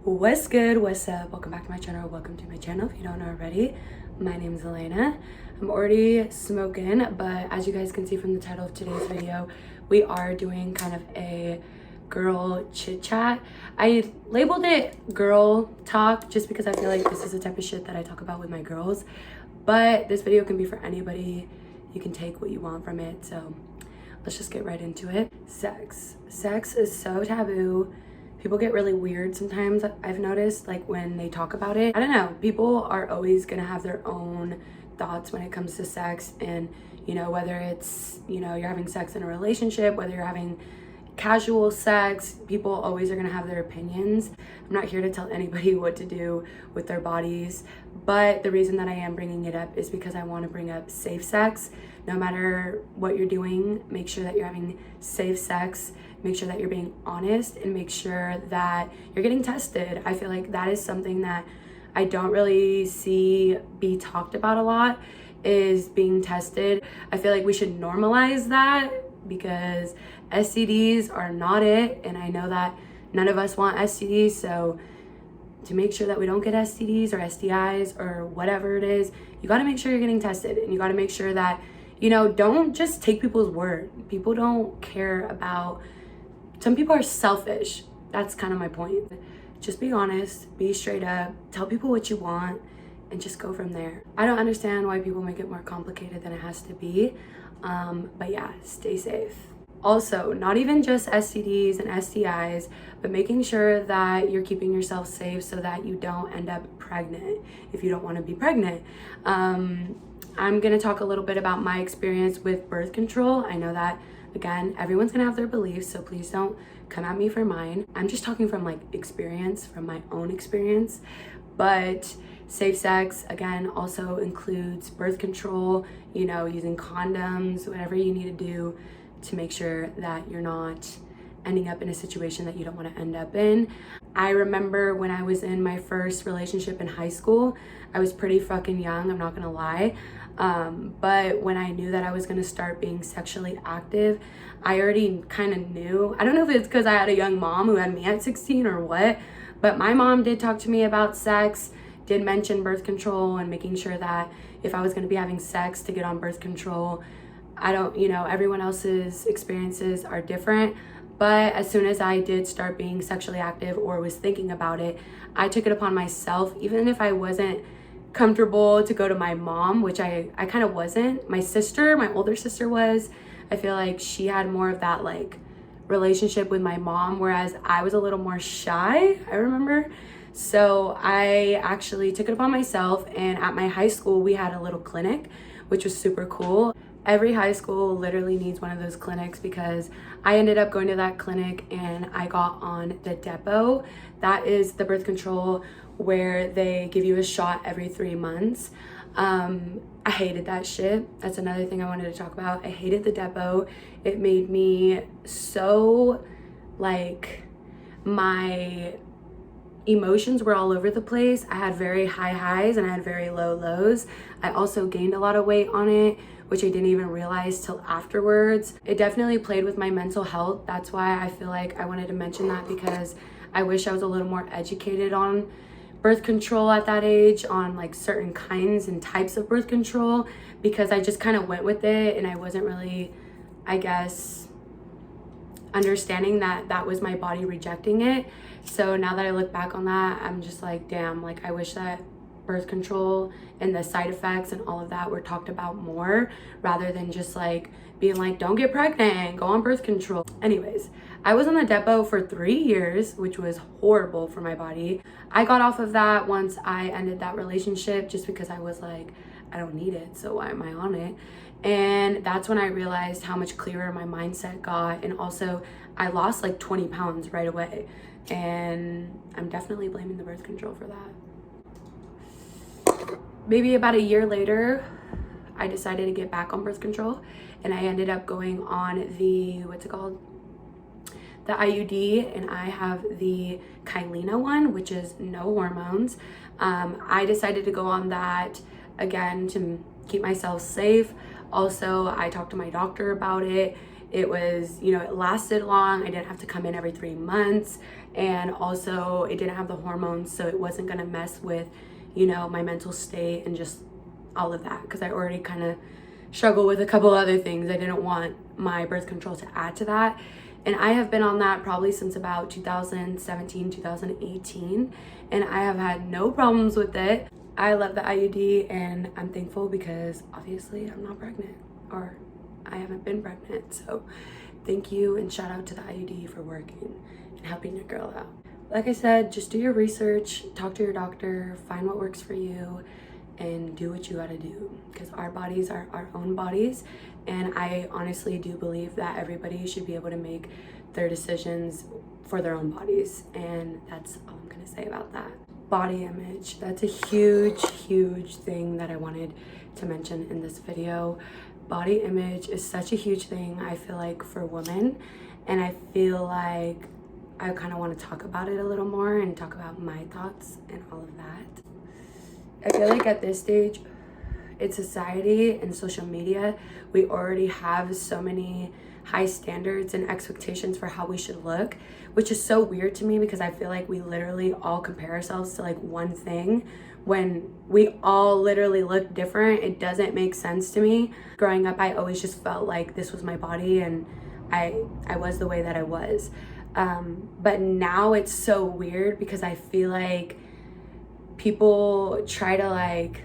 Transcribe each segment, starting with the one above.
What's good? What's up? Welcome back to my channel. Welcome to my channel. If you don't know already, my name is Elena. I'm already smoking, but as you guys can see from the title of today's video, we are doing kind of a girl chit chat. I labeled it girl talk just because I feel like this is the type of shit that I talk about with my girls, but this video can be for anybody. You can take what you want from it. So let's just get right into it. Sex is so taboo. People get really weird sometimes, I've noticed, like when they talk about it. I don't know, people are always gonna have their own thoughts when it comes to sex, and whether it's you're having sex in a relationship, whether you're having casual sex, people always are gonna have their opinions. I'm not here to tell anybody what to do with their bodies, but the reason that I am bringing it up is because I want to bring up safe sex. No matter what you're doing, make sure that you're having safe sex, make sure that you're being honest, and make sure that you're getting tested. I feel like that is something that I don't really see be talked about a lot, is being tested. I feel like we should normalize that because STDs are not it, and I know that none of us want STDs, so to make sure that we don't get STDs or STIs or whatever it is, you got to make sure you're getting tested, and you got to make sure that don't just take people's word. People don't care about, some people are selfish. That's kind of my point. Just be honest, be straight up, tell people what you want, and just go from there. I don't understand why people make it more complicated than it has to be, but yeah, stay safe. Also, not even just STDs and STIs, but making sure that you're keeping yourself safe so that you don't end up pregnant if you don't want to be pregnant. I'm gonna talk a little bit about my experience with birth control. I know that, again, everyone's gonna have their beliefs, so please don't come at me for mine. I'm just talking from experience, from my own experience. But safe sex, again, also includes birth control, using condoms, whatever you need to do to make sure that you're not ending up in a situation that you don't want to end up in. I remember when I was in my first relationship in high school, I was pretty fucking young, I'm not gonna lie. But when I knew that I was gonna start being sexually active, I already kind of knew. I don't know if it's because I had a young mom who had me at 16 or what, but my mom did talk to me about sex, did mention birth control, and making sure that if I was gonna be having sex to get on birth control. I don't, everyone else's experiences are different, but as soon as I did start being sexually active or was thinking about it, I took it upon myself, even if I wasn't comfortable to go to my mom, which I kind of wasn't. My sister, my older sister was. I feel like she had more of that relationship with my mom, whereas I was a little more shy, I remember. So I actually took it upon myself, and at my high school, we had a little clinic, which was super cool. Every high school literally needs one of those clinics, because I ended up going to that clinic and I got on the Depo. That is the birth control where they give you a shot every 3 months. I hated that shit. That's another thing I wanted to talk about. I hated the Depo. It made me so my emotions were all over the place. I had very high highs and I had very low lows. I also gained a lot of weight on it, which I didn't even realize till afterwards. It definitely played with my mental health. That's why I feel like I wanted to mention that, because I wish I was a little more educated on birth control at that age, on certain kinds and types of birth control, because I just kind of went with it and I wasn't really, I guess, understanding that that was my body rejecting it. So now that I look back on that, I'm just damn, I wish that birth control and the side effects and all of that were talked about more, rather than just being don't get pregnant, go on birth control. Anyways, I was on the Depo for 3 years, which was horrible for my body. I got off of that once I ended that relationship, just because I was I don't need it, so why am I on it? And that's when I realized how much clearer my mindset got, and also I lost 20 pounds right away, and I'm definitely blaming the birth control for that. Maybe about a year later, I decided to get back on birth control, and I ended up going on the, what's it called? The IUD, and I have the Kyleena one, which is no hormones. I decided to go on that again to keep myself safe. Also, I talked to my doctor about it, It was, you know, it lasted long. I didn't have to come in every 3 months. And also it didn't have the hormones, so it wasn't gonna mess with, you know, my mental state and just all of that, because I already kind of struggle with a couple other things. I didn't want my birth control to add to that. And I have been on that probably since about 2017, 2018, and I have had no problems with it. I love the IUD, and I'm thankful because obviously I'm not pregnant, or I haven't been pregnant. So thank you and shout out to the IUD for working and helping your girl out. Like I said, just do your research, talk to your doctor, find what works for you, and do what you gotta do, because our bodies are our own bodies. And I honestly do believe that everybody should be able to make their decisions for their own bodies. And that's all I'm gonna say about that. Body image, that's a huge thing that I wanted to mention in this video. Body image is such a huge thing, I feel like, for women. And I feel like I kind of want to talk about it a little more and talk about my thoughts and all of that. I feel like at this stage in society and social media, we already have so many high standards and expectations for how we should look, which is so weird to me, because I feel like we literally all compare ourselves to like one thing when we all literally look different. It doesn't make sense to me. Growing up, I always just felt like this was my body and I was the way that I was. But now it's so weird, because I feel like people try to like,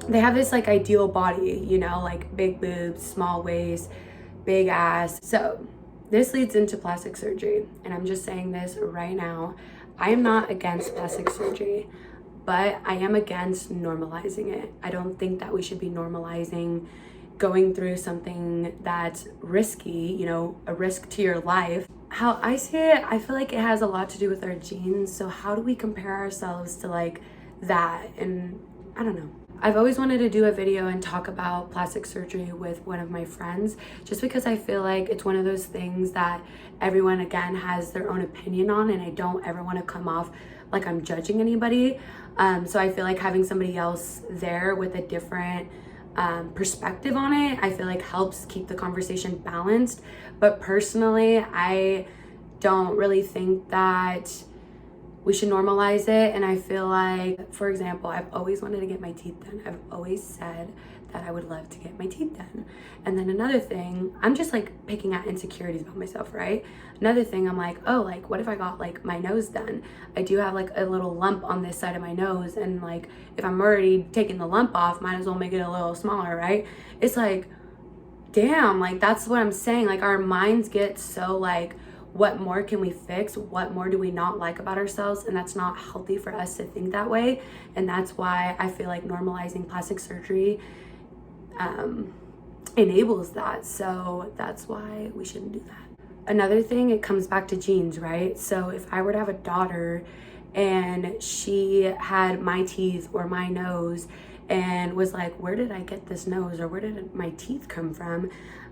they have this like ideal body, you know, like big boobs, small waist, big ass. So this leads into plastic surgery, and I'm just saying this right now. I am not against plastic surgery, but I am against normalizing it. I don't think that we should be normalizing going through something that's risky, you know, a risk to your life. How I see it, I feel like it has a lot to do with our genes. So how do we compare ourselves to like that? And I don't know. I've always wanted to do a video and talk about plastic surgery with one of my friends, just because I feel like it's one of those things that everyone, again, has their own opinion on, and I don't ever want to come off like I'm judging anybody. So I feel like having somebody else there with a different perspective on it, I feel like helps keep the conversation balanced. But personally, I don't really think that we should normalize it. And I feel like, for example, I've always wanted to get my teeth done. I've always said that I would love to get my teeth done. And then another thing, I'm just like picking at insecurities about myself, right? Another thing, I'm like, oh, like what if I got like my nose done? I do have like a little lump on this side of my nose, and like if I'm already taking the lump off, might as well make it a little smaller, right? It's like, damn, like that's what I'm saying. Like our minds get so like, what more can we fix? What more do we not like about ourselves? And that's not healthy for us to think that way. And that's why I feel like normalizing plastic surgery enables that. So that's why we shouldn't do that. Another thing, it comes back to genes, right? So if I were to have a daughter and she had my teeth or my nose and was like, where did I get this nose, or where did my teeth come from?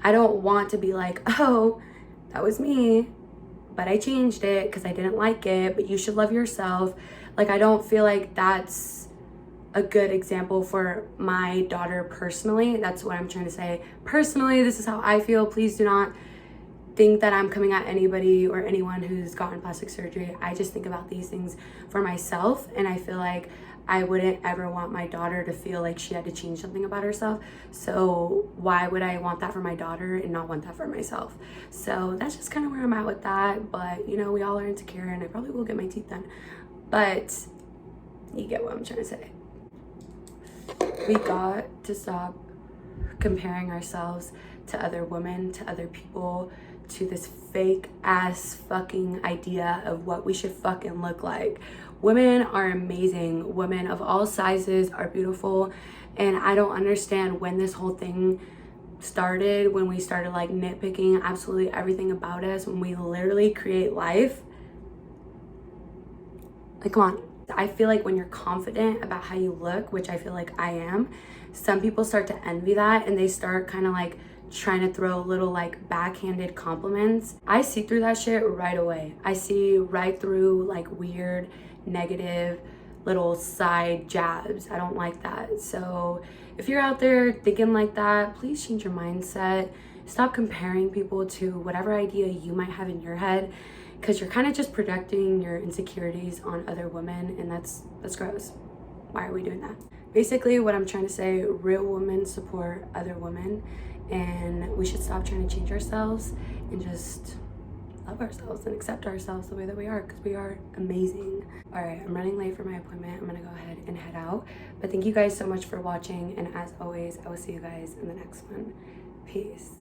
I don't want to be like, oh, that was me, but I changed it because I didn't like it, but you should love yourself. Like, I don't feel like that's a good example for my daughter personally. That's what I'm trying to say. Personally, this is how I feel. Please do not think that I'm coming at anybody or anyone who's gotten plastic surgery. I just think about these things for myself, and I feel like I wouldn't ever want my daughter to feel like she had to change something about herself. So why would I want that for my daughter and not want that for myself? So that's just kind of where I'm at with that. But you know, we all are insecure, and I probably will get my teeth done. But you get what I'm trying to say. We got to stop comparing ourselves to other women, to other people, to this fake ass fucking idea of what we should fucking look like. Women are amazing. Women of all sizes are beautiful. And I don't understand when this whole thing started, when we started like nitpicking absolutely everything about us, when we literally create life. Like, come on. I feel like when you're confident about how you look, which I feel like I am, some people start to envy that, and they start kind of like trying to throw little like backhanded compliments. I see through that shit right away. I see right through like weird, negative little side jabs. I don't like that. So if you're out there thinking like that, please change your mindset. stop comparing people to whatever idea you might have in your head, because you're kind of just projecting your insecurities on other women, and that's gross. Why are we doing that? Basically, what I'm trying to say, real women support other women, and we should stop trying to change ourselves and just love ourselves and accept ourselves the way that we are, because we are amazing. All right, I'm running late for my appointment. I'm gonna go ahead and head out, but thank you guys so much for watching, and as always, I will see you guys in the next one. Peace.